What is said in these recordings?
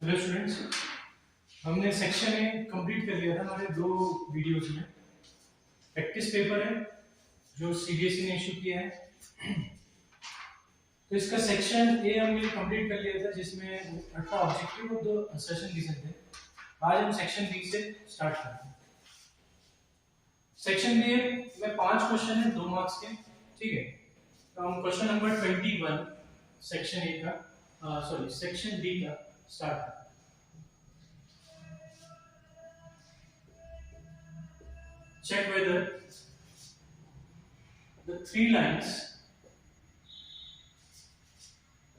Hello students, हमने section A complete कर लिया था हमारे दो वीडियोस में। प्रैक्टिस पेपर है जो सीबीएसई ने इशू किया है। तो इसका सेक्शन ए हमने कंप्लीट कर लिया था जिसमें 18 ऑब्जेक्टिव और 2 असर्शन दिए थे। आज हम सेक्शन बी से स्टार्ट करते हैं। सेक्शन बी में 5 क्वेश्चन है 2 मार्क्स के, ठीक है। तो हम क्वेश्चन नंबर 21 सेक्शन ए का सेक्शन डी का स्टार्ट करते हैं। Check whether the 3 lines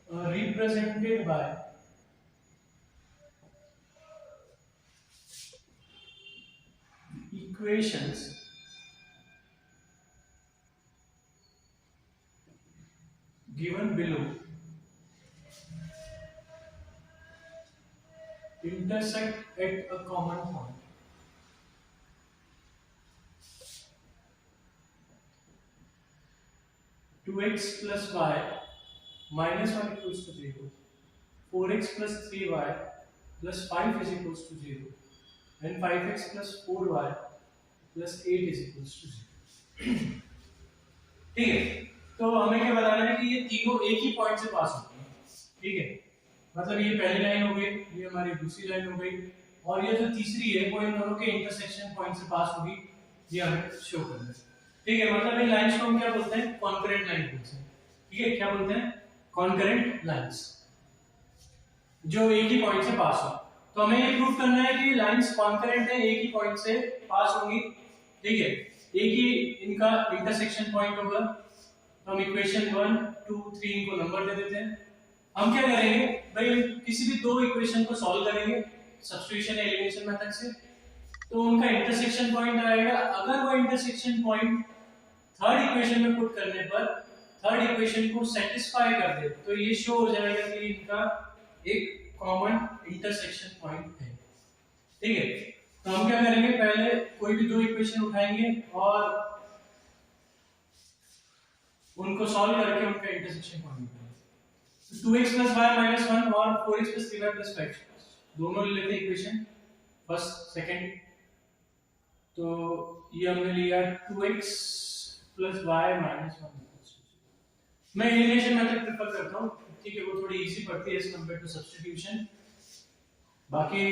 are represented by equations given below intersect at a common point. Two x plus y minus 1 equals to 0. 4x plus 3y plus 5 is equals to 0. And 5x plus 4y plus 8 is equals to 0. ठीक है, तो हमें क्या बताना है कि ये तीनों एक ही पॉइंट से पास होते हैं, ठीक है। मतलब ये पहली लाइन हो गई, ये हमारी दूसरी लाइन हो गई, और ये जो तीसरी है वो इन दोनों के इंटरसेक्शन पॉइंट से पास होगी, ये हमें शो करना है, ठीक है। मतलब इन लाइंस को हम क्या बोलते हैं? कॉन्करेंट लाइन बोलते हैं, ठीक है। क्या बोलते हैं? कॉन्करेंट लाइंस, जो एक ही पॉइंट से पास हो। तो हमें ये प्रूव करना है कि लाइंस कॉन्करेंट है, एक ही पॉइंट से पास होंगी, ठीक है। एक ही इनका इंटरसेक्शन पॉइंट होगा। तो हम इक्वेशन 1 2 3 इनको नंबर दे देते हैं। हम क्या करेंगे भाई, किसी भी दो इक्वेशन को सॉल्व करेंगे सब्स्टिट्यूशन या एलिमिनेशन मेथड से, तो उनका इंटरसेक्शन पॉइंट आएगा। अगर वो इंटरसेक्शन पॉइंट थर्ड इक्वेशन में पुट करने पर थर्ड इक्वेशन को सेटिस्फाई कर दे, तो ये शो हो जाएगा कि इनका एक कॉमन इंटरसेक्शन पॉइंट है, ठीक है। तो हम क्या करेंगे, पहले कोई भी दो इक्वेशन उठाएंगे और उनको सॉल्व करके उनका इंटरसेक्शन पॉइंट निकालेंगे। तो 2x plus y minus 1 और 4x plus 3y plus 5 दोनों ले लेते हैं इक्वेशन फर्स्ट सेकंड। तो ये हमने लिया 2x plus y minus 1। मैं एलिमिनेशन मेथड प्रेफर करता हूं, ठीक है, वो थोड़ी इजी पड़ती है एज कंपेयर टू सब्स्टिट्यूशन। बाकी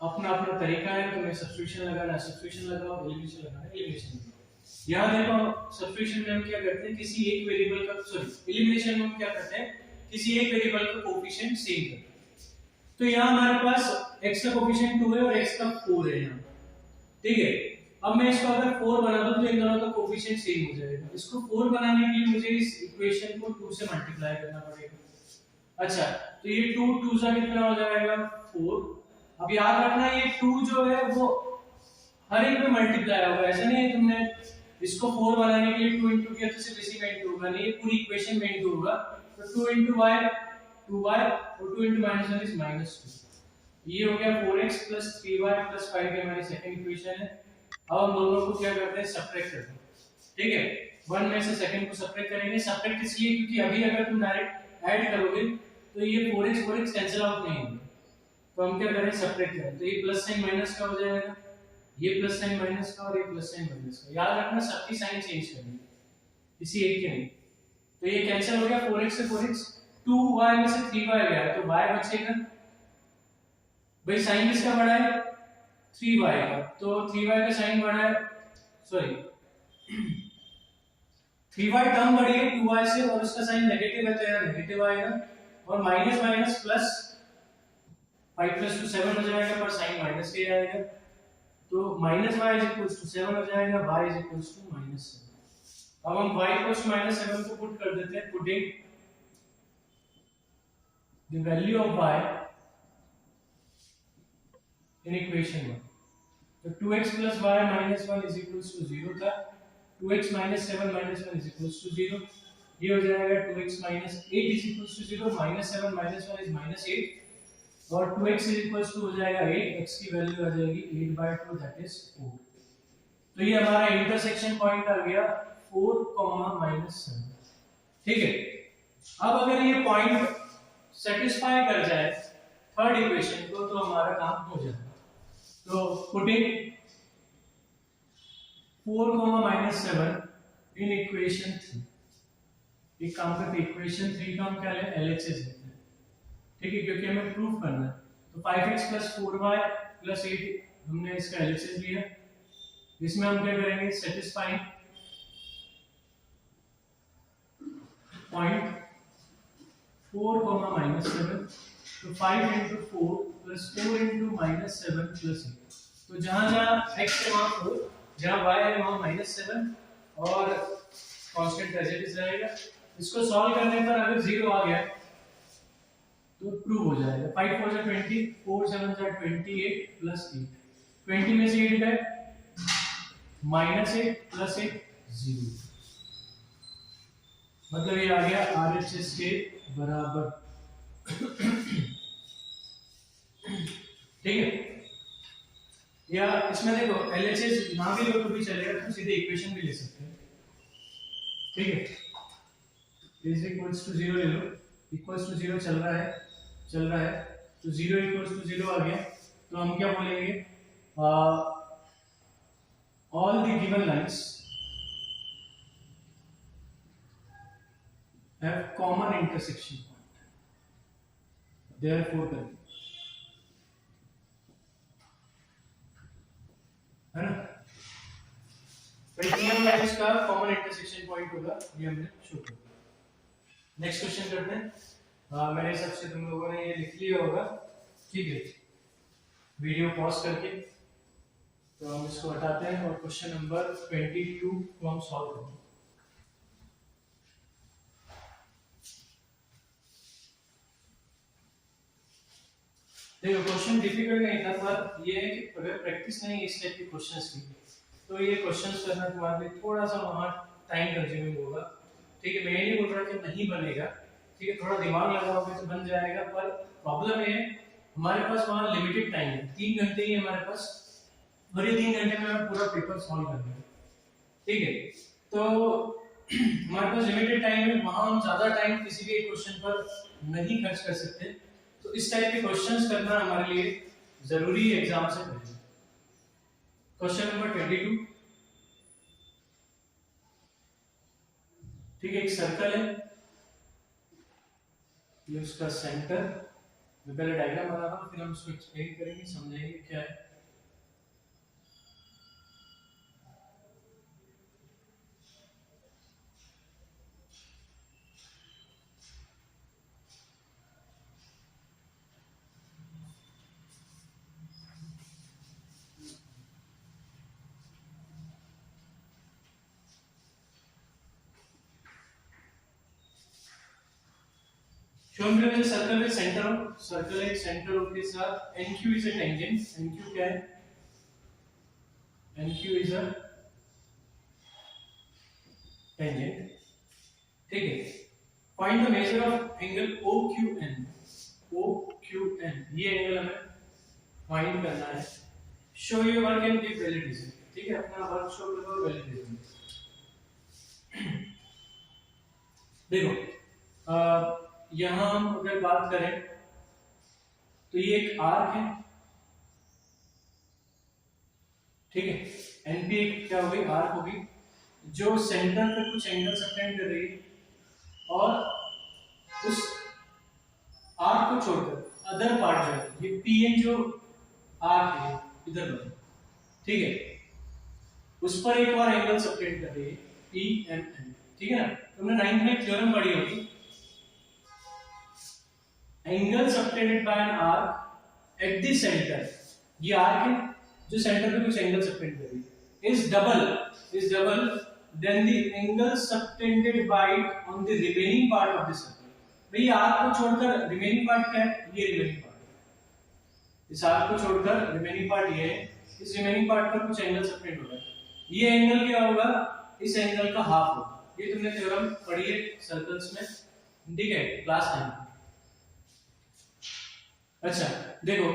अपना अपना तरीका है, तो मैं सब्स्टिट्यूशन लगाना सब्स्टिट्यूशन लगाओ, एलिमिनेशन लगाना एलिमिनेशन लगाओ। यहां देखो, सब्स्टिट्यूशन में हम क्या करते हैं, किसी एक वेरिएबल का एलिमिनेशन में हम क्या करते हैं, किसी एक वेरिएबल का कोएफिशिएंट सेम करते हैं। तो यहां हमारे पास x का कोएफिशिएंट 2 है और x का 4 है यहां, ठीक है। अब मैं इसको अगर 4 बना दूं तो इन दोनों का कोएफिशिएंट सेम हो जाएगा। इसको 4 बनाने के लिए मुझे इस इक्वेशन को 2 से मल्टीप्लाई करना पड़ेगा। अच्छा, तो ये 2 2 सा कितना हो जाएगा 4। अब याद रखना ये 2 जो है वो हर एक में मल्टीप्लाई होगा, ऐसा नहीं है तुमने इसको 4 बनाने के लिए 2 इंटू किया तो सिर्फ इसी में इंटू होगा, नहीं, ये पूरी इक्वेशन में इंटू होगा। तो 2 इंटू y 2y और 2 इंटू -1 इज -2। ये हो गया 4x plus 3y plus 5 की हमारी सेकंड इक्वेशन है। अब हम दोनों को क्या करते हैं, सब्ट्रैक्ट करते हैं, ठीक है। 1 में से सेकंड को सब्ट्रैक्ट करेंगे। सब्ट्रैक्ट इसलिए क्योंकि अभी अगर तुम डायरेक्ट ऐड करोगे तो ये 4x कैंसिल आउट नहीं होगा, तो हम क्या करें, सब्ट्रैक्ट करें। तो ये प्लस साइन माइनस का हो जाएगा, ये प्लस साइन माइनस का और ये प्लस साइन माइनस का। याद रखना सबकी साइन चेंज करनी है, किसी एक के नहीं। तो ये कैंसिल हो गया, 4x से 4x, 2y में से 3y गया तो y बचेगा। भाई साइन किसका बड़ा है, 3y का, तो 3y का साइन बड़ा है, सॉरी 3y टर्म बड़ी है 2y से और उसका साइन नेगेटिव है, तो यहाँ नेगेटिव आएगा। और माइनस माइनस प्लस 5 प्लस 2 7 हो जाएगा, पर साइन माइनस के आएगा, तो minus y is equals to 7 हो जाएगा, y इज इक्वल्स टू -7। अब हम y इक्वल्स टू -7 को पुट कर देते हैं, putting the value of y in equation 1। तो 2x plus y minus 1 is equals to 0 था, 2x minus 7 minus 1 is equals to 0। ये हो जाएगा 2x minus 8 is equals to 0, minus 7 minus 1 is minus 8 और 2x is equals to हो जाएगा 8, x की value आ जाएगी 8/2 that is 4। तो ये हमारा इंटरसेक्शन पॉइंट आ गया 4, -7, ठीक है। अब अगर ये पॉइंट सेटिस्फाई कर जाए थर्ड इक्वेशन को तो हमारा काम हो जाएगा। तो पुटिंग 4, -7 इन इक्वेशन 3, एक काम करते इक्वेशन 3 का हम क्या लें, LHS लेते हैं, ठीक है, क्योंकि हमें प्रूफ करना है। तो 5x + 4y + 8 हमने इसका LHS लिया, इसमें हम क्या करेंगे, सेटिस्फाइंग पॉइंट 4, -7, तो 5 × 4 + 4 × -7 + 8, तो जहां जहां x है वहां 4, जहां y है वहां -7 और कांस्टेंट एज इट इज रहेगा। इसको सॉल्व करने पर अगर 0 आ गया तो प्रूव हो जाएगा। 5 4 जा 20, 4 7 जा 28 + 8, 20 में से 8 गए, -8 + 8 0, मतलब ये आ गया RHS के बराबर। ठीक है, या इसमें देखो LHS ना भी लो तो भी चलेगा, तो सीधे इक्वेशन भी ले सकते हैं, ठीक है। इज इक्वल्स टू 0 ले लो, इक्वल्स टू 0 चल रहा है तो 0 = 0 आ गया, तो हम क्या बोलेंगे, all the given lines have common intersection point, therefore है ना, गिवन लाइंस का कॉमन इंटरसेक्शन पॉइंट होगा, ये हमने शो कर दिया। नेक्स्ट क्वेश्चन करते हैं। मेरे हिसाब से तुम लोगों ने ये लिख लिया होगा, ठीक है, वीडियो पॉज करके, तो हम इसको हटाते हैं और क्वेश्चन नंबर 22 को हम सॉल्व करेंगे। देखो क्वेश्चन डिफिकल्ट नहीं था, पर ये है कि अगर प्रैक्टिस नहीं है इस टाइप के क्वेश्चंस की, तो ये क्वेश्चंस करना तुम्हारे लिए थोड़ा सा वहां टाइम कंज्यूमिंग होगा, ठीक है। मैं ये नहीं बोल रहा कि नहीं बनेगा, ठीक है, थोड़ा दिमाग लगाओगे तो बन जाएगा, पर प्रॉब्लम ये है हमारे पास वहां लिमिटेड टाइम है, 3 घंटे ही हमारे पास, और ये 3 घंटे में हमें पूरा पेपर सॉल्व करना है, ठीक है। तो हमारे पास लिमिटेड टाइम है, वहां हम ज्यादा टाइम किसी भी क्वेश्चन पर नहीं खर्च कर सकते, तो इस टाइप के क्वेश्चंस करना हमारे लिए जरूरी है एग्जाम से पहले। क्वेश्चन नंबर 22, ठीक है, एक सर्कल है, ये उसका सेंटर, मैं पहले डायग्राम बना रहा हूं, फिर हम उसको एक्सप्लेन करेंगे, समझेंगे क्या है। shown below is a circle with center of, circle एक center of के साथ NQ is a tangent, NQ क्या है, NQ is a tangent, ठीक है। find the measure of angle OQN, OQN ये एंगल हमें फाइंड करना है। show your work and give validation, ठीक है, अपना वर्क शो करो और वैलिडेशन। देखो यहां हम अगर बात करें तो ये एक आर्क है, ठीक है, एनपी एक क्या होगी, आर्क होगी, जो सेंटर पे कुछ एंगल सबटेंड कर रही है, और उस आर्क को छोड़कर अदर पार्ट जो है, ये पीएन जो आर्क है इधर पर, ठीक है, उस पर एक और एंगल सबटेंड कर रही है पीएमएन, ठीक है ना। तुमने 9th में थ्योरम पढ़ी होगी, angle subtended bye an arc at the centre, ये आर्क है जो सेंटर पे कुछ एंगल सबटेंड कर रही है, is double then the angle subtended by it on the remaining part of the circle. भाई आर्क को छोड़कर रिमेनिंग पार्ट क्या है, ये रिमेनिंग पार्ट है, इस आर्क को छोड़कर रिमेनिंग पार्ट ये है, इस रिमेनिंग पार्ट पर कुछ एंगल सबटेंड हो रहा है, ये एंगल क्या होगा, इस एंगल का हाफ होगा। ये तुमने थ्योरम पढ़ी है सर्कल्स में, ठीक है, क्लास 9। अच्छा देखो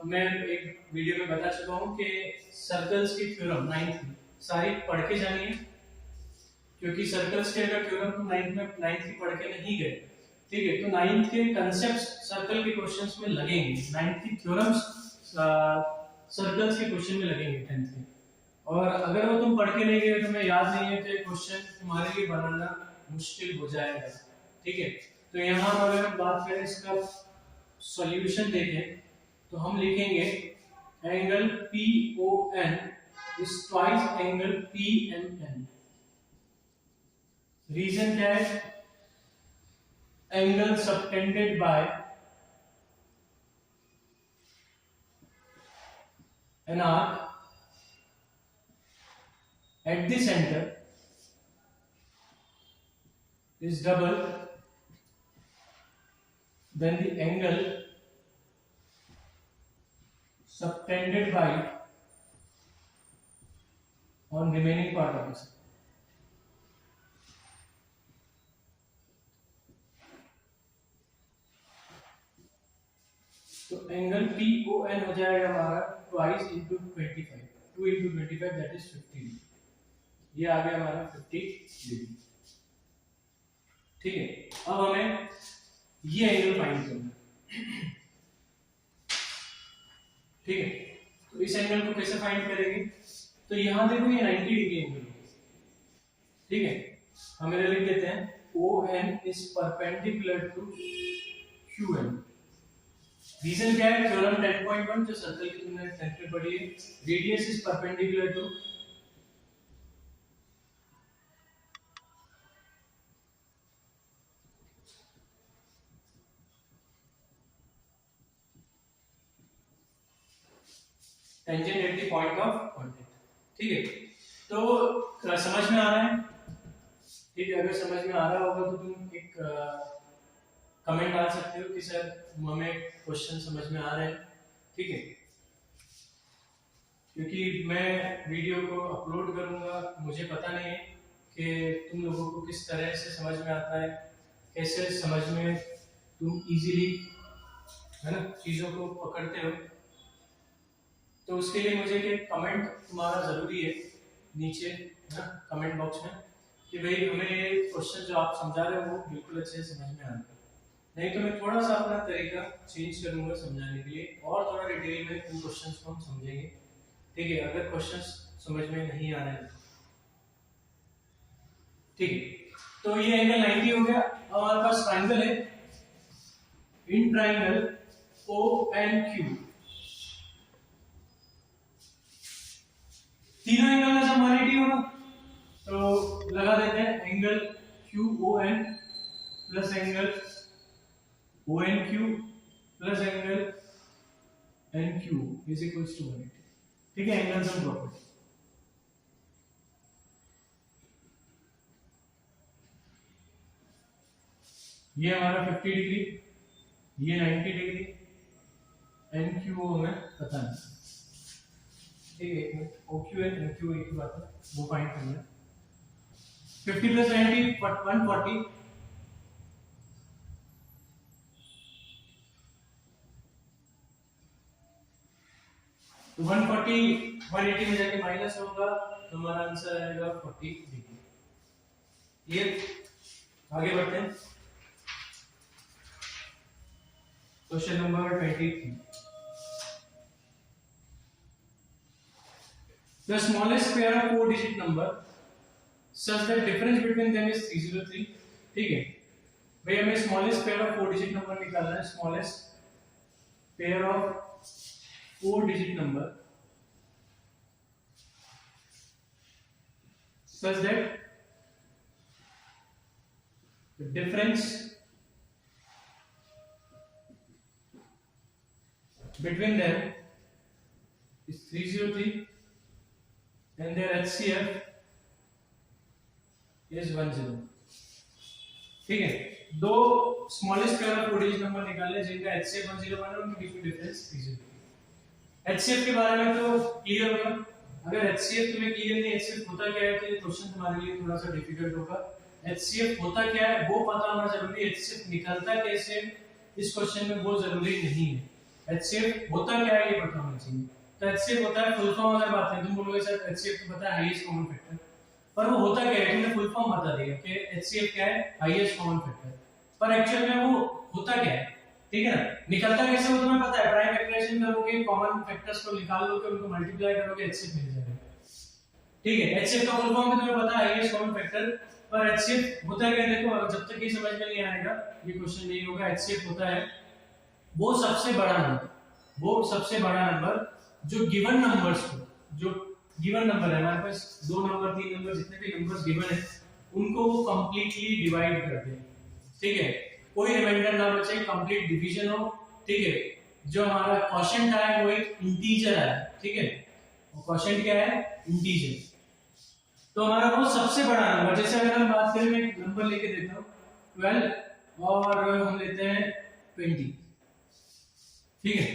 मैं एक वीडियो में बता चुका हूं कि सर्कल्स की थ्योरम 9th की सारी पढ़ के जानी है, क्योंकि सर्कल्स के अगर थ्योरम तुम 9th की पढ़ के नहीं गए ठीक है, तो 9th के कंसेप्ट सर्कल के क्वेश्चंस में लगेंगे, 9th की थ्योरम्स सर्कल्स के क्वेश्चन में लगेंगे 10th के। और अगर वो तुम पढ़ के नहीं गए, तुम्हें याद नहीं है, तो ये क्वेश्चन तुम्हारे लिए बनाना मुश्किल हो जाएगा। ठीक है, तो यहाँ अगर हम बात करें इसका सॉल्यूशन देखें तो हम लिखेंगे angle PON is twice angle PMN। Reason क्या है? Angle subtended by an arc at the center is double than the angle subtended by on remaining part of the circle। तो एंगल PON हो जाएगा हमारा twice into 25, 2 into 25 that is 50 degree. ये आ गया हमारा 50 degree. ठीक है, अब हमें ये एंगल फाइंड करना है। ठीक है, तो इस एंगल को कैसे फाइंड करेंगे? तो यहां देखो ये 90 डिग्री एंगल है। ठीक है, हम इधर लिख देते हैं ON is perpendicular to QN। Reason क्या है? थ्योरम 10.1 जो सर्कल की तुमने 10th में पढ़ी है, radius is perpendicular to tangent at the point of contact. ठीक है, तो समझ में आ रहा है? ठीक है, अगर समझ में आ रहा होगा तो तुम एक कमेंट डाल सकते हो कि सर हमें क्वेश्चन समझ में आ रहा है। ठीक है, क्योंकि मैं वीडियो को अपलोड करूंगा, मुझे पता नहीं है कि तुम लोगों को किस तरह से समझ में आता है, कैसे समझ में तुम इजीली है ना चीज़ों को पकड़ते हो। तो उसके लिए मुझे कि कमेंट तुम्हारा ज़रूरी है नीचे है ना कमेंट बॉक्स में, कि भाई हमें ये क्वेश्चन जो आप समझा रहे हो वो बिल्कुल अच्छे से समझ में आ रहा है। नहीं तो मैं थोड़ा सा अपना तरीका चेंज करूंगा समझाने के लिए, और थोड़ा डिटेल में इन क्वेश्चंस को हम समझेंगे। ठीक है, अगर क्वेश्चंस समझ में नहीं आ रहे हैं। ठीक है, तो ये एंगल 90 हो गया। अब हमारे पास ट्रायंगल है, इन ट्रायंगल ONQ, तीनों एंगल में सब 180 होगा, तो लगा देते हैं angle QON plus angle ONQ plus angle NQ is equals to 180। ठीक है, एंगल सम प्रॉपर्टी। ये हमारा 50 डिग्री, ये 90 डिग्री, NQ हमें पता नहीं। ठीक है, एक मिनट, OQ है NQ एक ही बात है, वो फाइंड करना है। 50 प्लस 90 140, तो 140 180 में जाके माइनस होगा, तो हमारा आंसर आएगा 40 डिग्री। ये आगे बढ़ते हैं, question number 23। The smallest pair of 4-digit number such that difference between them is 303। ठीक है भाई, हमें smallest pair of 4-digit number निकालना है। Smallest pair of 4-digit number such that the difference between them is 303 and their HCF is 10। ठीक है, दो smallest pair of 4-digit number निकाले जिनका HCF 101 है, उनके बीच में डिफरेंस 303। HCF के बारे में तो क्लियर होगा। अगर HCF तुम्हें क्लियर नहीं HCF होता क्या है, तो ये क्वेश्चन तुम्हारे लिए थोड़ा सा डिफिकल्ट होगा। HCF होता क्या है वो पता होना जरूरी है, HCF निकलता कैसे इस क्वेश्चन में वो जरूरी नहीं है। HCF होता क्या है ये पता होना चाहिए। तो HCF होता है, फुल फॉर्म अगर बात करें तुम बोलोगे सर HCF तो पता है हाईएस्ट कॉमन फैक्टर, पर वो होता क्या है, तुमने फुल फॉर्म बता दिया कि HCF क्या है, हाईएस्ट कॉमन फैक्टर। पर एक्चुअल में वो होता क्या है, ठीक है ना, निकलता कैसे वो तुम्हें पता है, प्राइम फैक्टराइजेशन करोगे, कॉमन फैक्टर्स को निकाल लोगे, उनको मल्टीप्लाई करोगे, एचसीएफ मिल जाएगा, ठीक है। एचसीएफ का फुल फॉर्म भी तुम्हें पता है, हाईएस्ट कॉमन फैक्टर। पर एचसीएफ होता क्या, देखो जब तक ये समझ में नहीं आएगा ये क्वेश्चन नहीं होगा। एचसीएफ होता है वो सबसे बड़ा नंबर, वो सबसे बड़ा नंबर जो गिवन नंबर्स को, जो गिवन नंबर है हमारे पास, 2 नंबर 3 नंबर जितने भी नंबर्स गिवन है उनको वो कंप्लीटली डिवाइड कर दे, ठीक है, कोई रिमाइंडर ना बचे, कंप्लीट डिवीजन हो, ठीक है। जो हमारा क्वोशिएंट है वो एक इंटीजर है, ठीक है, और क्वोशिएंट क्या है, इंटीजर। तो हमारा वो सबसे बड़ा नंबर, जैसे अगर हम बात करें, मैं एक नंबर लेके देता हूं 12 और हम लेते हैं 20, ठीक है,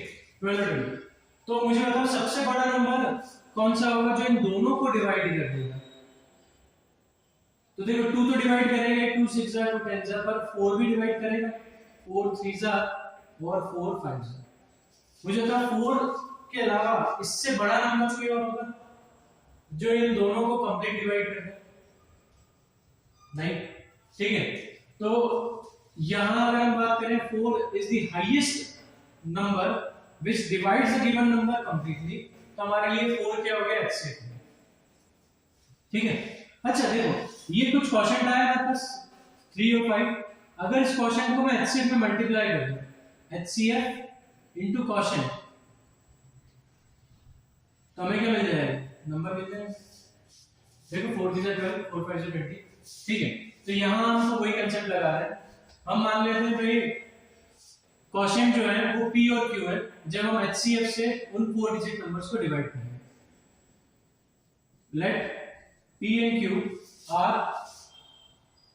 12 और 20। तो मुझे बताओ सबसे बड़ा नंबर कौन सा होगा जो इन दोनों को डिवाइड कर देगा। तो देखो 2 तो डिवाइड करेगा, 2 6 जा, 2 10 जा, पर 4 भी डिवाइड करेगा, 4 3 जा और 4 5 जा। मुझे बताओ 4 के अलावा इससे बड़ा नंबर कोई और होगा जो इन दोनों को कंप्लीट डिवाइड कर दे? नहीं, ठीक है। तो यहां अगर हम बात करें 4 is the highest number which divides the given number completely, तो हमारे लिए 4 क्या हो गया, एचसीएफ, ठीक है। अच्छा देखो ये कुछ क्वोशिएंट आया मेरे पास 3 और 5, अगर इस क्वोशिएंट को मैं एचसीएफ में मल्टीप्लाई कर दूं, एचसीएफ इनटू क्वोशिएंट, तो हमें क्या मिल जाएगा, नंबर मिल जाएगा। देखो 4 3 12, 4 5 20, ठीक है। तो यहां हम तो वही कांसेप्ट लगा रहे हैं, हम मान लेते हैं भाई क्वोशिएंट जो है वो p और q है, जब हम HCF से उन 4 डिजिट नंबर्स को डिवाइड करेंगे। Let p and q are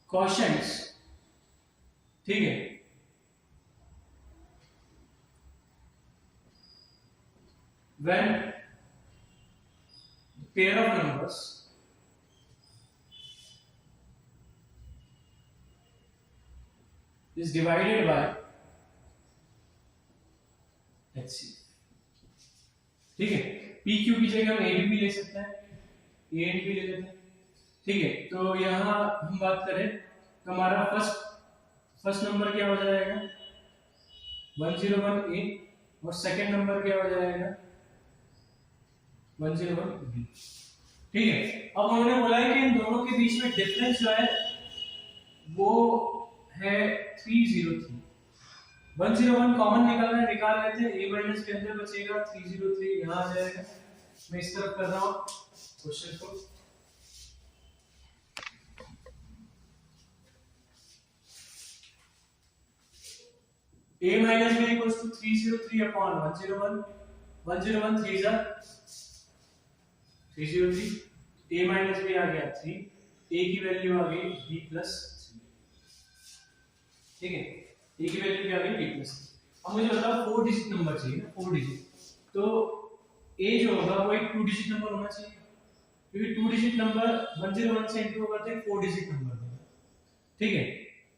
quotients, ठीक है, when pair of numbers is divided by HCF, ठीक है। p q की जगह हम a b भी ले सकते हैं, a and b ले लेते हैं, ठीक है। तो यहां हम बात करें तो हमारा फर्स्ट नंबर क्या हो जाएगा 101 a और सेकंड नंबर क्या हो जाएगा 101 b, ठीक है। अब उन्होंने बोला है कि इन दोनों के बीच में डिफरेंस जो है वो है 303। 101 कॉमन निकालना है, निकाल लेते हैं, a माइनस के अंदर बचेगा 303, यहां आ जाएगा। मैं इस तरफ कर रहा हूं क्वेश्चन को, a minus b equals to 303 upon 101, 101 3 जा 303, a minus b आ गया 3, a की वैल्यू आ गई b plus 3, ठीक है, a की वैल्यू क्या आ गई b plus 3। अब मुझे बताओ 4 डिजिट नंबर चाहिए ना, 4 डिजिट, तो a जो होगा वो एक 2 डिजिट नंबर होना चाहिए, क्योंकि 2 डिजिट नंबर 101 से इंटू होगा तो एक 4 डिजिट नंबर होगा, ठीक है।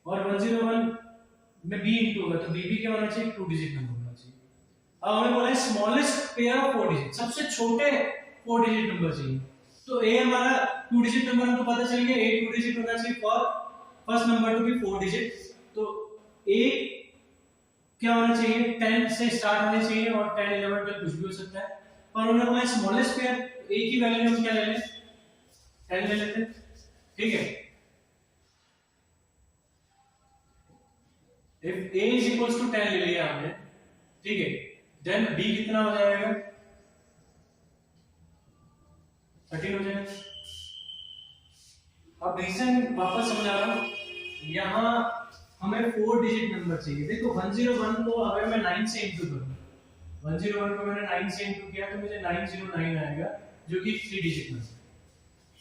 और 101 में b इंटू होगा तो b भी क्या होना चाहिए, 2 डिजिट नंबर होना चाहिए। अब हमें बोला है स्मॉलेस्ट पेयर ऑफ 4 डिजिट, सबसे छोटे 4 डिजिट नंबर चाहिए। तो a हमारा 2 डिजिट नंबर हमको पता चल गया, a 2 डिजिट होना चाहिए for first number to be 4 digit. तो a क्या होना चाहिए, 10 से स्टार्ट होने चाहिए और 10 11 12 कुछ भी हो सकता है। पर उन्होंने बोला स्मॉलेस्ट पेयर, a की वैल्यू हम क्या ले लें, 10 ले लेते हैं, ठीक है। If a is equals to 10 ले लिया हमने, ठीक है, then b कितना हो जाएगा 13 हो जाएगा। अब रीजन वापस समझा रहा हूं, यहां हमें 4 डिजिट नंबर चाहिए। देखो 101 को अगर मैं 9 से इंटू करूं, 101 को मैंने 9 से इंटू किया तो मुझे 909 आएगा जो कि 3 डिजिट नंबर,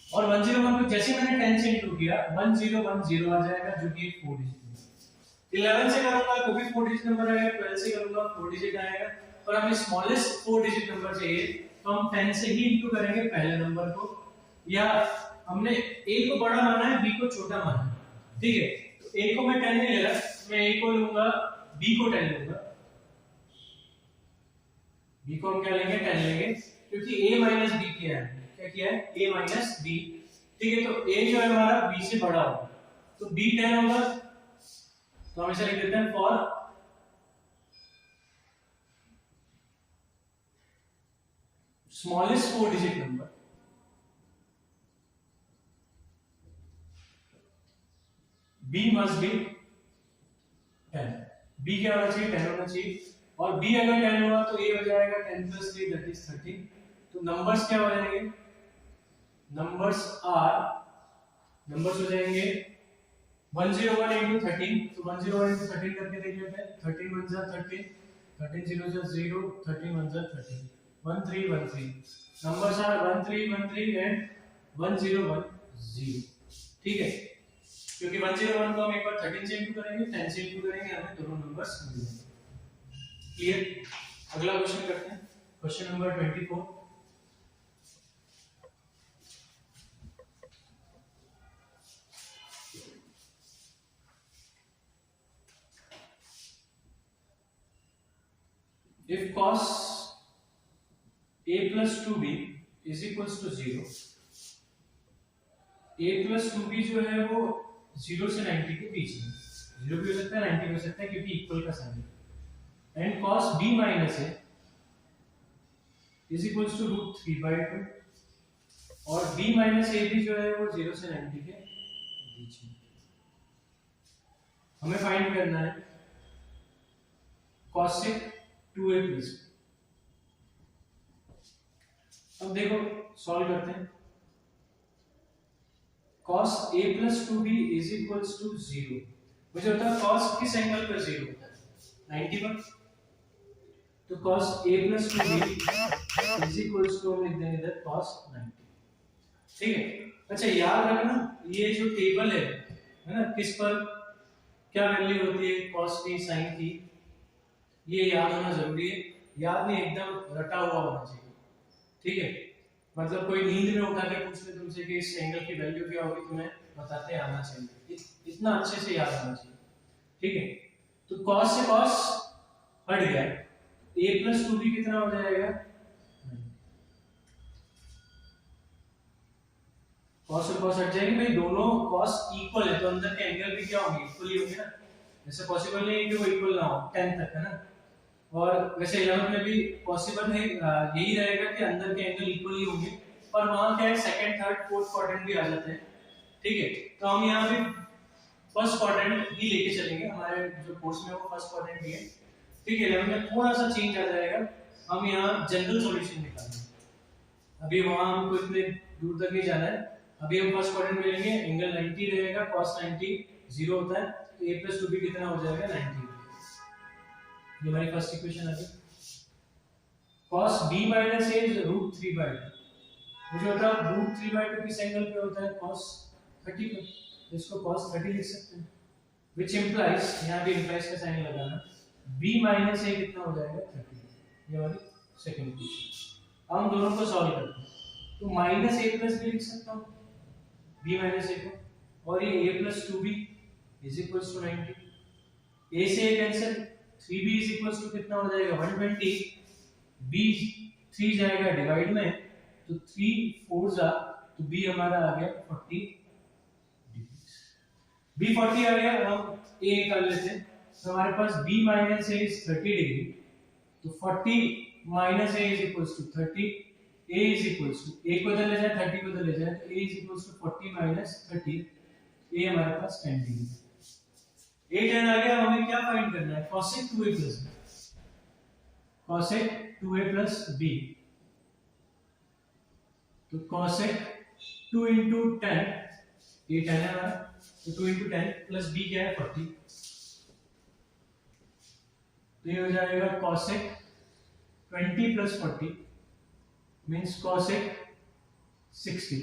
और 101 को जैसे मैंने 10 से इंटू किया 1010 आ जाएगा जो कि 4 डिजिट नंबर। 11 से करूंगा तो भी 4 डिजिट नंबर आएगा, 12 से करूंगा 4 डिजिट आएगा, पर हमें स्मॉलेस्ट 4 डिजिट नंबर चाहिए तो हम 10 से ही इंटू करेंगे पहले नंबर को, या हमने a को बड़ा माना है b को छोटा माना है, ठीक है। तो a को मैं 10 नहीं ले रहा, मैं a को लूंगा, b को 10 लूंगा, b को हम क्या लेंगे 10 लेंगे, क्योंकि a माइनस b किया है, क्या किया है a माइनस b, ठीक है। तो a जो है हमारा b से बड़ा होगा तो b 10 होगा, तो हम इसे लिख देते हैं for smallest 4 digit number b must be 10। b क्या होना चाहिए? 10 होना चाहिए। और b अगर 10 हुआ तो a हो जाएगा 10 plus 3 that is 13। तो नंबर्स क्या हो जाएंगे? नंबर्स हो जाएंगे 101 into 13। तो 101 into 13 करके देख लेते हैं। 13 1 जा 13, 13 0 जा 0, 13 1 जा 13, 1313। Numbers are 1313 and 1010। ठीक है, क्योंकि 101 को हम एक बार 13 से इंटू करेंगे, 10 से इंटू करेंगे, हमें दोनों नंबर्स मिल जाएंगे। क्लियर? अगला क्वेश्चन करते हैं, question number 24। If cos a plus 2b is equals to 0, a plus 2b जो है वो 0 से 90 के बीच में, 0 भी हो सकता है 90 भी हो सकता है क्योंकि इक्वल का साइन है। And cos b minus a is equals to root 3/2 और b माइनस a भी जो है वो 0 से 90 के बीच में। हमें फाइंड करना है cosec 2a plus। अब देखो सॉल्व करते हैं। cos a plus 2b is equals to 0। मुझे होता है cos किस एंगल पर 0 होता है? 90 पर। तो cos a plus 2b is equals to हम लिख देंगे इधर cos 90। ठीक है। अच्छा याद रखना ये जो टेबल है ना, किस पर क्या वैल्यू होती है cos की sin की, ये याद होना जरूरी है। याद नहीं, एकदम रटा हुआ होना चाहिए। ठीक है, मतलब कोई नींद में उठा के पूछ ले तुमसे कि इस एंगल की वैल्यू क्या होगी, तुम्हें बताते आना चाहिए, इतना अच्छे से याद होना चाहिए। ठीक है, तो cos से cos हट गया, a plus 2b कितना हो जाएगा? cos और cos हट जाएंगे भाई, दोनों cos इक्वल है तो अंदर के एंगल भी क्या होंगे? इक्वल ही होंगे ना। ऐसे पॉसिबल नहीं है कि वो इक्वल ना हो 10 तक, है ना। और वैसे 11 में भी पॉसिबल है, यही रहेगा कि अंदर के एंगल इक्वल ही होंगे, पर वहां क्या है सेकंड थर्ड फोर्थ क्वाड्रेंट भी आ जाते हैं। ठीक है, तो हम यहाँ पे फर्स्ट क्वाड्रेंट ही लेके चलेंगे, हमारे जो कोर्स में वो फर्स्ट क्वाड्रेंट ही है। ठीक है, 11 में थोड़ा सा चेंज आ जाएगा, हम यहाँ जनरल सॉल्यूशन निकालेंगे। अभी वहां हमको इतने दूर तक नहीं जाना है, अभी हम फर्स्ट क्वाड्रेंट में लेंगे, एंगल 90 रहेगा, cos 90 0 होता है, तो a plus 2b कितना हो जाएगा? 90। ये हमारी फर्स्ट इक्वेशन आ गई। cos b minus a is root 3/2। मुझे होता है रूट 3/2 किस एंगल पे होता है? cos 30 पे, तो इसको cos 30 लिख सकते हैं, which implies, यहाँ भी implies का साइन लगाना, b minus a कितना हो जाएगा? 30। ये हमारी सेकंड इक्वेशन। हम दोनों को सॉल्व करते हैं, तो माइनस a प्लस b लिख सकता हूँ b माइनस a को, और ये a plus 2b is equals to 90। a से a cancel, 3b is equals to कितना हो जाएगा? 120। b 3 जाएगा डिवाइड में, तो 3 4 जा, तो b हमारा आ गया 40 डिग्री। b 40 आ गया, हम a निकाल लेते हैं, तो हमारे पास b minus a is 30 degree, तो 40 minus a is equals to 30। a is equals to, a को इधर ले जाए 30 को इधर ले जाए, तो a is equals to 40 minus 30, a हमारे पास 10 डिग्री। a 10 आ गया, हमें क्या फाइंड करना है? cosec 2a plus b, cosec 2a plus b, तो cosec 2 into 10, ये 10 है हमारा, तो 2 into 10 plus b क्या है? 40। तो ये हो जाएगा cosec 20 plus 40 means cosec 60।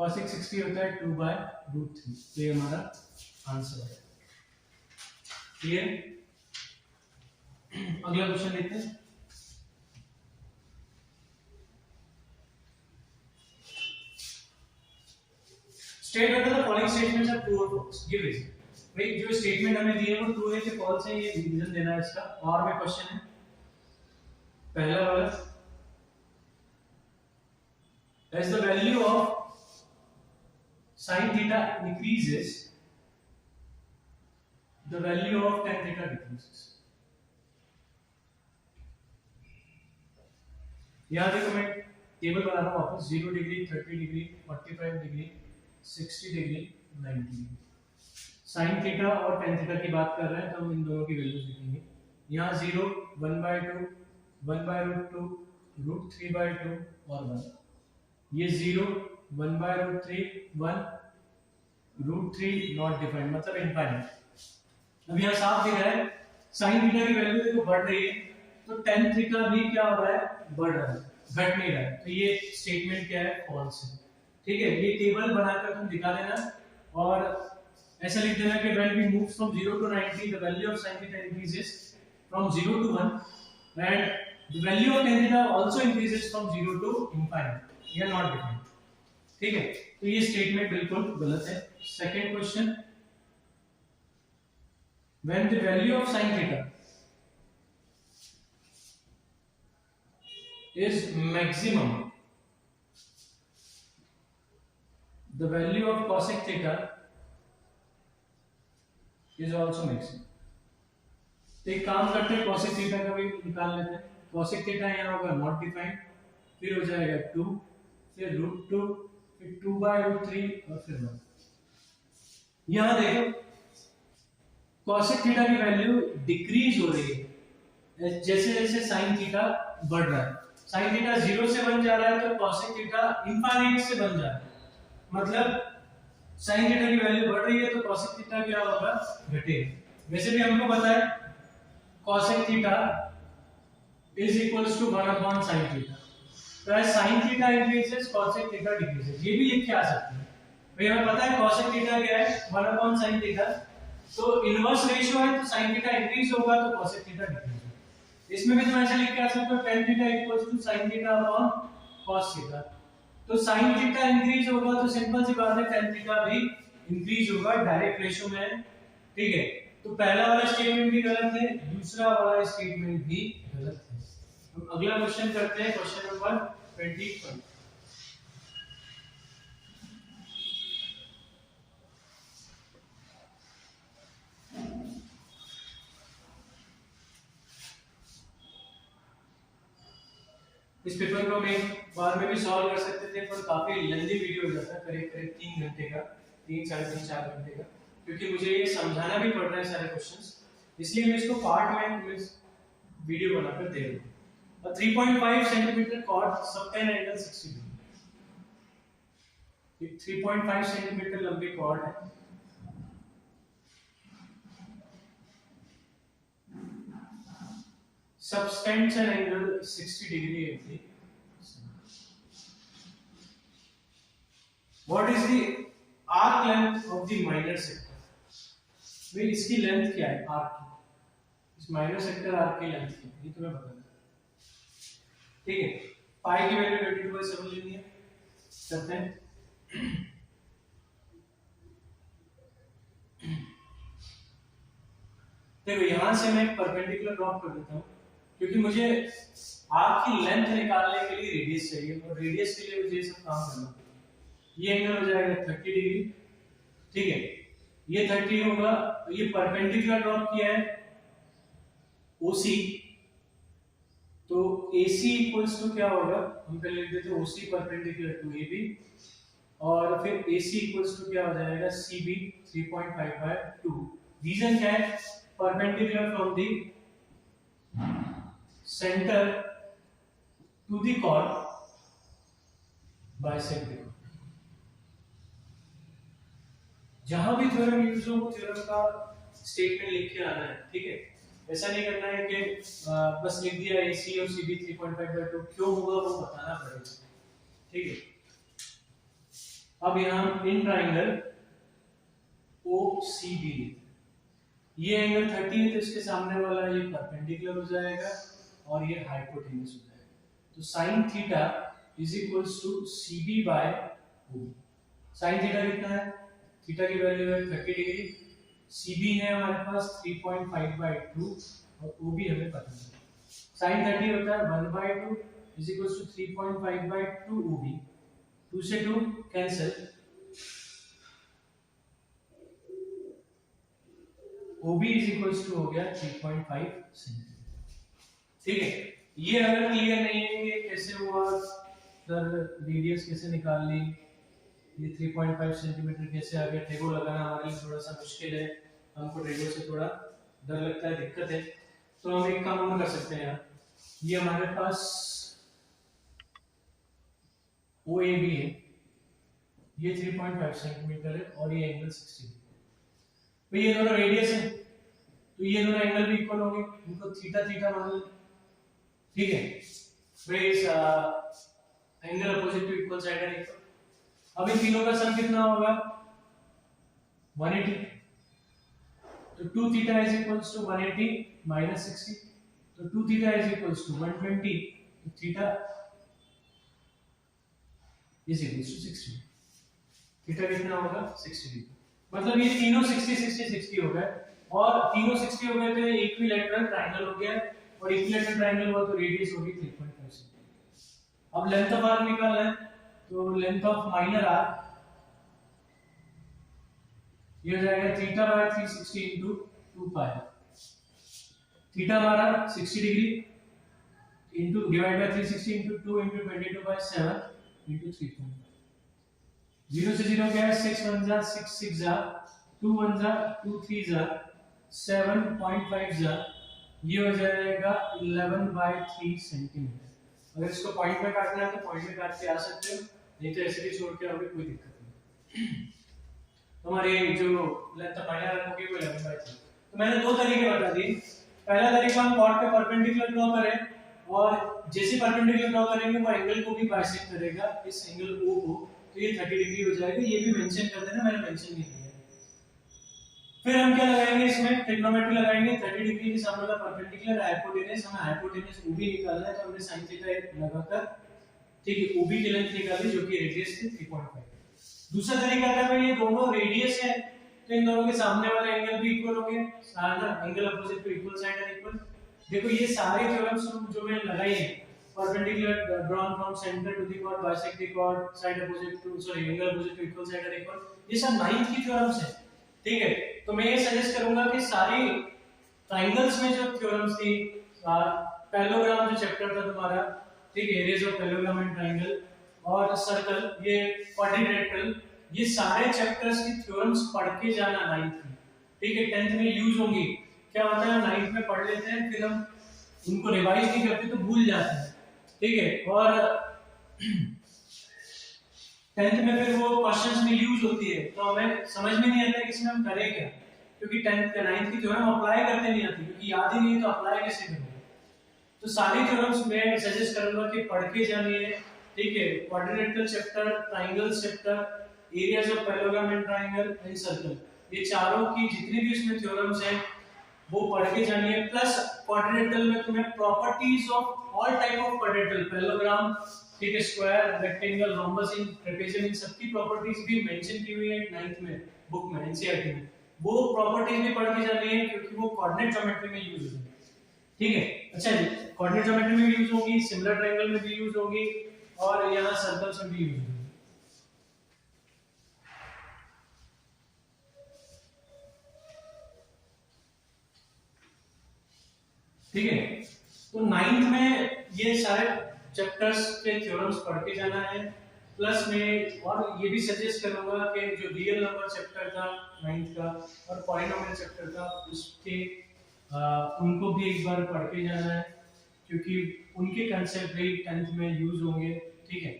cosec 60 होता है 2/√3। तो ये हमारा आंसर है। क्लियर? अगला क्वेश्चन देखते हैं। State whether the following statements are true or false, give reason। भाई जो स्टेटमेंट हमें दिए वो ट्रू है कि फॉल्स है, ये रीजन देना है इसका। और में क्वेश्चन है पहला वाला, as the value of sin theta increases the value of tan theta decreases. यहाँ देखो मैं टेबल बना रहा हूँ वापस 0 degree 30 degree 45 degree 60 degree 90 degree sine theta और टेन थीटा की बात कर रहे हैं तो हम इन दोनों की वैल्यूज लिखेंगे यहाँ 0 1/2 1/√2 √3/2 और 1 ये 0 1/√3 1 √3 नॉट डिफाइंड मतलब इनफाइनाइट। अब यहाँ साफ दिख रहा है साइन थीटा की वैल्यू देखो बढ़ रही है तो टेन थीटा भी क्या हो रहा है बढ़ रहा है घट नहीं रहा है तो ये स्टेटमेंट क्या है फॉल्स है। ठीक है ये टेबल बनाकर तुम दिखा देना और ऐसा लिख देना कि when we move from 0 to 90 the value of sin theta increases from 0 to 1 and the value of tan theta also increases from 0 to infinite ये नॉट डिफाइंड। ठीक है तो ये स्टेटमेंट बिल्कुल गलत है। Second question when the value of sin theta is maximum the value of cosec theta is also maximum। तो एक काम करते हैं cosec theta का भी निकाल लेते हैं। cosec theta यहाँ होगा नॉट डिफाइंड फिर हो जाएगा 2 फिर √2 फिर 2/√3 और फिर 1। यहाँ देखो cosec थीटा की वैल्यू डिक्रीज हो रही है जैसे जैसे sin थीटा बढ़ रहा है। sin थीटा 0 से बन जा रहा है तो cosec थीटा इनफाइनाइट से बन जा रहा है मतलब sin थीटा की वैल्यू बढ़ रही है तो cosec थीटा क्या होगा घटेगा। वैसे भी हमको पता है cosec theta is equals to 1 upon sin theta तो as sin theta increases cosec theta decreases ये भी लिख के आ सकते हैं भाई हमें पता है cosec थीटा क्या है 1 upon sin थीटा तो इनवर्स रेशियो है तो sin थीटा इंक्रीज होगा तो cosec थीटा डिक्रीज होगा। इसमें भी तुम ऐसे लिख के आ सकते हो tan theta equals to sin theta upon cos theta तो sin थीटा इंक्रीज होगा तो सिंपल सी बात है tan थीटा भी इंक्रीज होगा डायरेक्ट रेशियो में है। ठीक है तो पहला वाला स्टेटमेंट भी गलत है दूसरा वाला स्टेटमेंट भी गलत है। हम अगला क्वेश्चन करते हैं क्वेश्चन नंबर 25। इस पेपर को हम एक बार में भी सॉल्व कर सकते थे पर काफी लेंथी वीडियो हो जाता है करीब करीब 3 घंटे का 3 साढ़े 3 4 घंटे का क्योंकि मुझे ये समझाना भी पड़ रहा है सारे क्वेश्चंस इसलिए मैं इसको पार्ट में वीडियो बनाकर दे रहा हूँ। 3.5 centimetre chord subtend angle 60 degree 3.5 centimetre लंबी कॉर्ड है substantial angle 60 degree at the what is the arc length of the minor sector भाई इसकी लेंथ क्या है आर्क की इस माइनर सेक्टर आर्क की लेंथ क्या है ये तुम्हें बताना है। ठीक है पाई की वैल्यू 22/7 लेनी है करते हैं। देखो यहां से मैं परपेंडिकुलर ड्रॉप कर देता हूं क्योंकि मुझे आर्क की लेंथ निकालने के लिए रेडियस चाहिए और रेडियस के लिए मुझे सब काम करना है। ये एंगल हो जाएगा 30 डिग्री। ठीक है ये 30 होगा तो ये परपेंडिकुलर ड्रॉप किया है OC तो AC इक्वल्स टू क्या होगा हम पहले लिख देते हैं OC परपेंडिकुलर टू AB और फिर AC इक्वल्स टू क्या हो जाएगा CB 3.5/2। रीजन क्या है perpendicular from the center to the chord bisect the chord। जहां भी थ्योरम यूज हो वो थ्योरम का स्टेटमेंट लिख के आना है। ठीक है ऐसा नहीं करना है कि बस लिख दिया AC और CB 3.5/2 क्यों होगा वो बताना पड़ेगा। ठीक है अब यहां इन ट्रायंगल OCB ये एंगल 30 है तो इसके सामने वाला ये परपेंडिकुलर हो जाएगा और ये हाइपोटेन्यूज हो जाएगा तो sin theta is equals to CB by OB। sin theta कितना है थीटा की वैल्यू है 30 डिग्री CB है हमारे पास 3.5/2 और OB हमें पता है sin 30 होता है 1/2 इज इक्वल्स टू 3.5/2 OB 2 से 2 cancel OB is equals to हो गया 3.5 सेंटीमीटर। ठीक है, ये अगर क्लियर नहीं है कि कैसे हुआ सर, रेडियस कैसे निकाल ली, ये 3.5 सेंटीमीटर कैसे आ गया, टेबल लगाना हमारे लिए थोड़ा सा मुश्किल है, हमको टेबल से थोड़ा डर लगता है, दिक्कत है, तो हम एक काम और कर सकते हैं यार, ये हमारे पास OAB है, ये 3.5 सेंटीमीटर है और ये एंगल 60 है, तो ये दोनों रेडियस है, तो ये दोनों एंगल भी इक्वल होंगे, इनको थीटा थीटा मान लो। ठीक है, angle opposite to equal side and equal. अब इन तीनों का सम कितना होगा 180, तो 2 theta is equals to 180 minus 60, तो 2 थीटा इज इक्वल्स टू 120, तो theta is equals to 60, theta कितना होगा 60 डिग्री, मतलब ये तीनों 60 60 60 हो गए, और तीनों 60 हो गए तो ये इक्विलैटरल ट्रायंगल हो गया, और इक्विलैटरल ट्रायंगल हुआ तो रेडियस होगी 3.5 सेंटीमीटर। अब लेंथ ऑफ आर्क निकालना है, तो लेंथ ऑफ माइनर आर्क ये हो जाएगा theta by 360 into 2 pi, theta हमारा 60 degree into divide by 360 into 2 into 22 by 7 into 3.5, 0 से 0 क्या है 6 1 जा 6 6 जा 2 1 जा 2 3 जा 7.5 जा, ये हो जाएगा 11/3 सेंटीमीटर। अगर इसको पॉइंट में काटना है तो पॉइंट में काट के आ सकते हो, नहीं तो ऐसे भी छोड़ के आओगे, कोई दिक्कत नहीं। हमारे जो लेंथ माइनर होगी वो 11/3। तो मैंने दो तरीके बता दिए, पहला तरीका हम कॉर्ड के परपेंडिकुलर ड्रॉ करें, और जैसे परपेंडिकुलर ड्रॉ करेंगे वो एंगल को भी बाइसेक्ट करेगा, इस एंगल O को, तो ये 30 डिग्री हो जाएगा, ये भी मेंशन कर देना, मैंने मेंशन नहीं किया। फिर हम क्या लगाएंगे, इसमें ट्रिग्नोमेट्री लगाएंगे, 30 डिग्री के सामने वाला परपेंडिकुलर हाइपोटेनस, हमें हाइपोटेनस OB निकालना है, तो हमने sin थीटा लगाकर ठीक है OB की लेंथ निकाली जो कि रेडियस थी 3.5। दूसरा तरीका था भाई, ये दोनों रेडियस है तो इन दोनों के सामने वाले एंगल भी इक्वल होंगे, सारा angle opposite to equal side and equal. देखो ये सारे थ्योरम्स जो मैंने लगाए हैं, perpendicular drawn from centre to the chord, bisect the chord, side opposite to sorry angle opposite to equal side and equal, ये सब 9th की थ्योरम्स हैं। ठीक है, तो मैं ये सजेस्ट करूंगा कि सारी ट्रायंगल्स में जो थ्योरम्स थी, पैरेललोग्राम जो चैप्टर था तुम्हारा, ठीक है, areas of parallelogram and triangle, और सर्कल, ये क्वाड्रिलेटरल, ये सारे चैप्टर्स की थ्योरम्स पढ़ के जाना 9th में। ठीक है, 10th में यूज होंगी, क्या होता है 9th में पढ़ लेते हैं, फिर हम उनको रिवाइज नहीं करते तो भूल जाते हैं। ठीक है, और 10th में फिर वो क्वेश्चंस में यूज होती है, तो हमें समझ में नहीं आता कि इसमें हम करें क्या, क्योंकि 10th का 9th की थ्योरम अप्लाई करते नहीं आती, क्योंकि याद ही नहीं है तो अप्लाई कैसे करोगे। तो सारी थ्योरम्स मैं सजेस्ट करूंगा कि पढ़ के जानिए। ठीक है, quadrilateral chapter, triangle chapter, areas of parallelogram and triangle and circle, ये चारों की जितनी भी इसमें थ्योरम्स हैं वो पढ़ के जानिए। प्लस क्वाड्रिलेटरल में तुम्हें properties of all type of quadrilateral, parallelogram, ठीक है, स्क्वायर, रेक्टेंगल, रोम्बस, इन ट्रेपेजोइडल, इन सबकी प्रॉपर्टीज भी मेंशन की हुई है 9th में बुक में, एनसीईआरटी में, वो प्रॉपर्टीज भी पढ़ के जानी है क्योंकि वो कोऑर्डिनेट ज्योमेट्री में यूज होगी। ठीक है, अच्छा जी, कोऑर्डिनेट ज्योमेट्री में भी यूज होगी, सिमिलर ट्रायंगल में भी यूज होगी, और यहाँ सर्कल्स में भी यूज होगी। ठीक है, तो 9th में ये सारे चैप्टर्स के थ्योरम्स पढ़ के जाना है। प्लस में और ये भी सजेस्ट करूंगा कि जो रियल नंबर चैप्टर था 9th का और पॉलिनोमियल चैप्टर था उसके उनको भी एक बार पढ़ के जाना है, क्योंकि उनके कंसेप्ट भी 10th में यूज होंगे। ठीक है,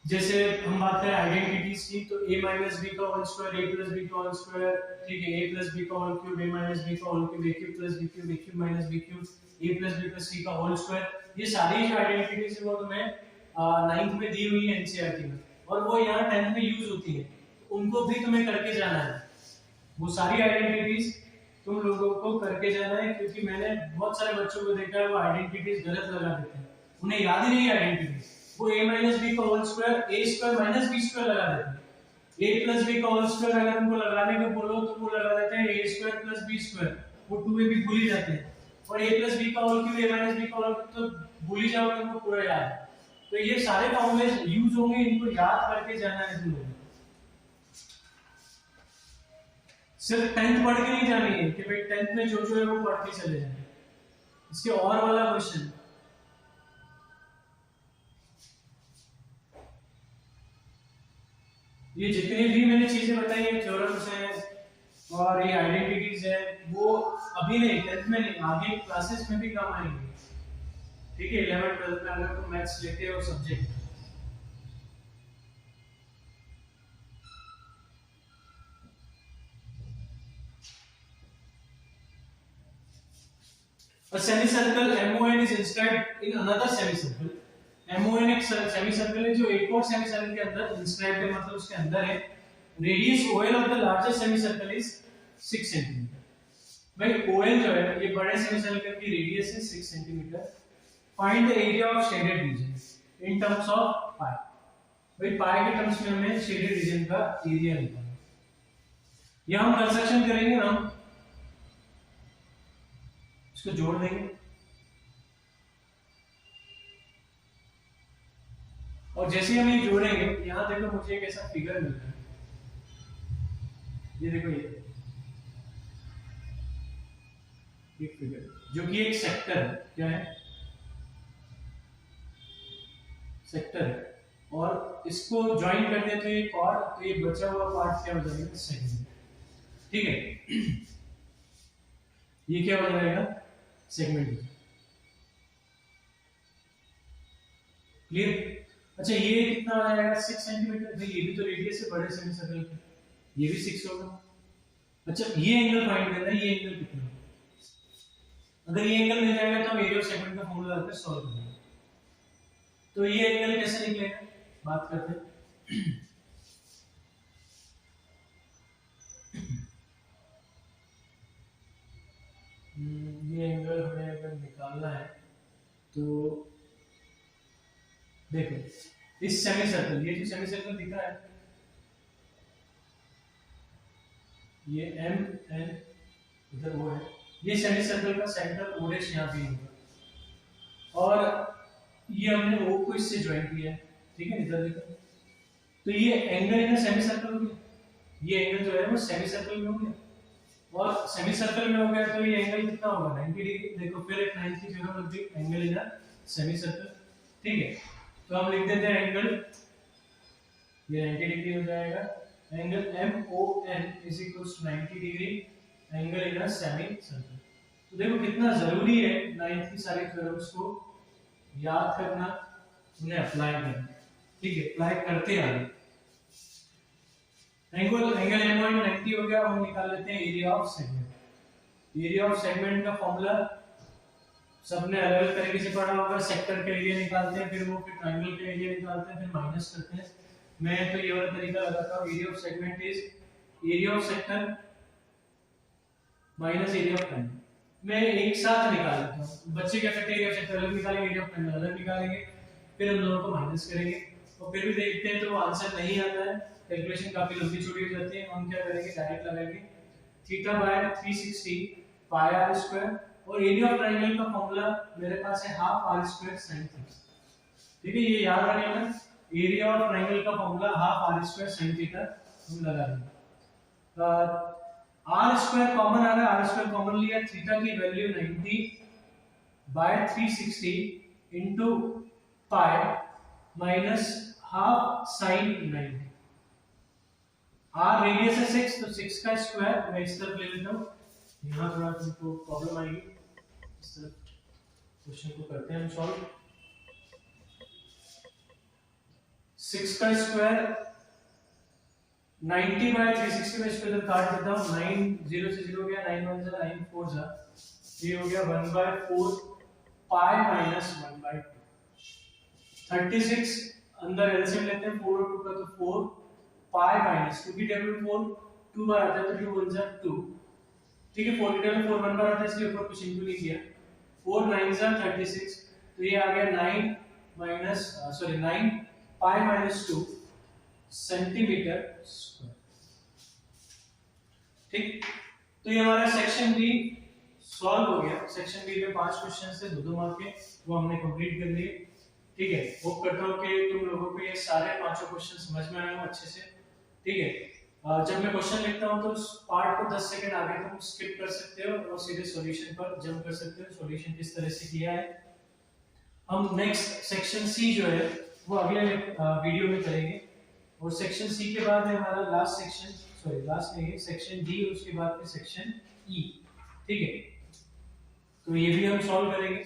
जैसे हम बात करें आइडेंटिटीज की, तो a माइनस बी का whole square, a plus b का होल स्क्वायर, ठीक है, a प्लस बी का whole cube, a minus b का whole cube, a cube plus b cube, a cube minus b cube, a plus b plus c का whole square, ये सारी जो identities है वो तुम्हें 9th में दी हुई है एनसीईआरटी में, और वो यहाँ 10th में यूज होती है, तो उनको भी तुम्हें करके जाना है। वो सारी आइडेंटिटीज तुम लोगों को करके जाना है, क्योंकि मैंने बहुत सारे बच्चों को देखा है वो आइडेंटिटीज गलत लगा देते हैं, उन्हें याद ही नहीं है आइडेंटिटीज, वो a माइनस बी का whole square a square minus b square लगा देते हैं। a प्लस b का होल स्क्वायर अगर उनको लगाने को बोलो तो वो लगा देते हैं a square plus b square, वो 2a भी भूल ही जाते हैं, और a प्लस b का whole cube a minus b का होल तो भूल ही जाओगे, उनको पूरा याद है। तो ये सारे फॉर्मूले यूज होंगे, इनको याद करके जाना है तुम लोगों को। सिर्फ 10th पढ़ के नहीं जानी है कि भाई 10th में जो जो है वो पढ़ के चले जाए। इसके और वाला क्वेश्चन, ये जितनी भी मैंने चीजें बताई है, थ्योरम्स हैं और ये आइडेंटिटीज है, वो अभी नहीं 10th में नहीं, आगे क्लासेस में भी काम आएंगे। ठीक है, 11th 12th में अगर तुम मैथ्स लेते हो subject. A semicircle MON is inscribed in another semicircle. MON एक semicircle है जो एक और semicircle के अंदर inscribed है, मतलब उसके अंदर है। Radius OL of the largest semicircle is 6 cm. भाई OL जो है ये बड़े semicircle की radius है 6 cm. Find the area of shaded region in terms of pi. भाई pi के terms में हमें shaded region का area निकालना है। यहाँ हम कंस्ट्रक्शन करेंगे, हम इसको जोड़ देंगे और जैसे हम ये जोड़ेंगे, यहां देखो मुझे एक ऐसा फिगर मिल रहा है, ये देखो ये फिगर जो कि एक सेक्टर है। क्या है? सेक्टर है, और इसको ज्वाइन कर देते हैं एक और, तो ये बचा हुआ पार्ट क्या हो जाएगा? सेगमेंट। ठीक है, ये क्या हो जाएगा? सेगमेंट। क्लियर? अच्छा, ये कितना हो जाएगा? 6 सेंटीमीटर। भाई ये भी तो रेडियस है बड़े सेमीसर्कल का, ये भी 6 होगा। अच्छा, ये एंगल फाइंड करना है, ये एंगल कितना है? अगर ये एंगल मिल जाएगा तो हम एरिया ऑफ सेगमेंट का फॉर्मूला लगाकर सॉल्व करेंगे। तो ये एंगल कैसे निकलेगा, बात करते हैं। ये एंगल हमें अगर निकालना है तो देखो, इस सेमी सर्कल, ये जो सेमी सर्कल दिख रहा है, ये एम एन इधर वो है, ये सेमी सर्कल का सेंटर ओडेश यहाँ भी होगा और ये हमने ओ को इससे ज्वाइन किया है। ठीक है, इधर देखो, तो ये एंगल इधर सेमी सर्कल हो गया, ये एंगल जो है वो सेमी सर्कल में हो गया और सेमी सर्कल में हो गया तो ये एंगल कितना होगा? 90 डिग्री। देखो फिर एक 90 की जगह लग गई, एंगल इधर सेमी सर्कल। ठीक है, तो हम लिख देते हैं एंगल, ये 90 डिग्री हो जाएगा। Angle MON is equals to 90 degree, angle in a semi circle. तो देखो कितना जरूरी है 9th की सारे थ्योरम्स को याद करना, उन्हें अप्लाई करना। ठीक है, अप्लाई करते आगे। एंगल MON 90 हो गया, हम निकाल लेते हैं area of segment. Area of segment का फॉर्मूला सबने अलग अलग तरीके से पढ़ा होगा। सेक्टर के एरिया निकालते हैं, फिर वो फिर ट्रायंगल के एरिया निकालते हैं, फिर माइनस करते हैं। मैं तो ये वाला तरीका लगाता हूं, area of segment is area of sector minus area of triangle. मैं एक साथ निकाल लेता हूं। बच्चे क्या करते हैं, एरिया ऑफ सेक्टर अलग निकालेंगे, एरिया ऑफ ट्रायंगल अलग निकालेंगे, फिर हम दोनों को माइनस करेंगे और फिर भी देखते हैं तो आंसर नहीं आता है, कैलकुलेशन काफी लंबी छोटी हो जाती है। हम क्या करेंगे, डायरेक्ट लगाएंगे theta by 360 pi r square और एरिया ऑफ ट्रायंगल का फॉर्मूला मेरे पास है half r square sin theta. ठीक है, ये याद रखिएगा, एरिया ऑफ ट्रायंगल का formula half r square sin theta हम लगा देंगे। आर स्क्वायर कॉमन आ रहा है, आर स्क्वायर कॉमन लिया, थीटा की वैल्यू 90 बाय 360 into pi minus half sin 90। R radius है 6, तो 6 का स्क्वायर मैं इस तरफ ले लेता हूं, यहां थोड़ा तुमको प्रॉब्लम आएगी, इस तरफ क्वेश्चन को करते हैं हम सॉल्व। 6 का स्क्वायर 90 बाय 360 में स्क्वायर काट देता हूं, 9 0 से 0 गया, 9 1 जा 9 4 जा, ये हो गया 1/4 पाई माइनस 1/2। 36 अंदर एलसीएम लेते हैं, 4 और 2 का, तो 4 पाई माइनस 2 की टेबल में 4 2 बार आता है तो 2 1 जा 2। ठीक है, 4 की टेबल में 4 1 बार आता है इसलिए ऊपर कुछ इंटू नहीं किया। 4 9 जा 36, तो ये आ गया 9 पाई माइनस 2 सेंटीमीटर स्क्वायर। ठीक, तो ये हमारा सेक्शन बी सॉल्व हो गया। सेक्शन बी में 5 क्वेश्चन थे, 2-2 मार्क के, वो हमने कंप्लीट कर लिए। ठीक है, होप करता हूं कि तुम लोगों को ये सारे 5 क्वेश्चन समझ में आए हो अच्छे से। ठीक है, जब मैं क्वेश्चन लिखता हूँ तो उस पार्ट को 10 सेकंड आगे तुम स्किप कर सकते हो और सीधे सॉल्यूशन पर जंप कर सकते हो, सॉल्यूशन किस तरह से किया है। हम नेक्स्ट सेक्शन सी जो है वो अगले वीडियो में करेंगे, और सेक्शन सी के बाद है हमारा लास्ट सेक्शन, सॉरी लास्ट नहीं है, सेक्शन डी, उसके बाद फिर सेक्शन ई। ठीक है, तो ये भी हम सॉल्व करेंगे।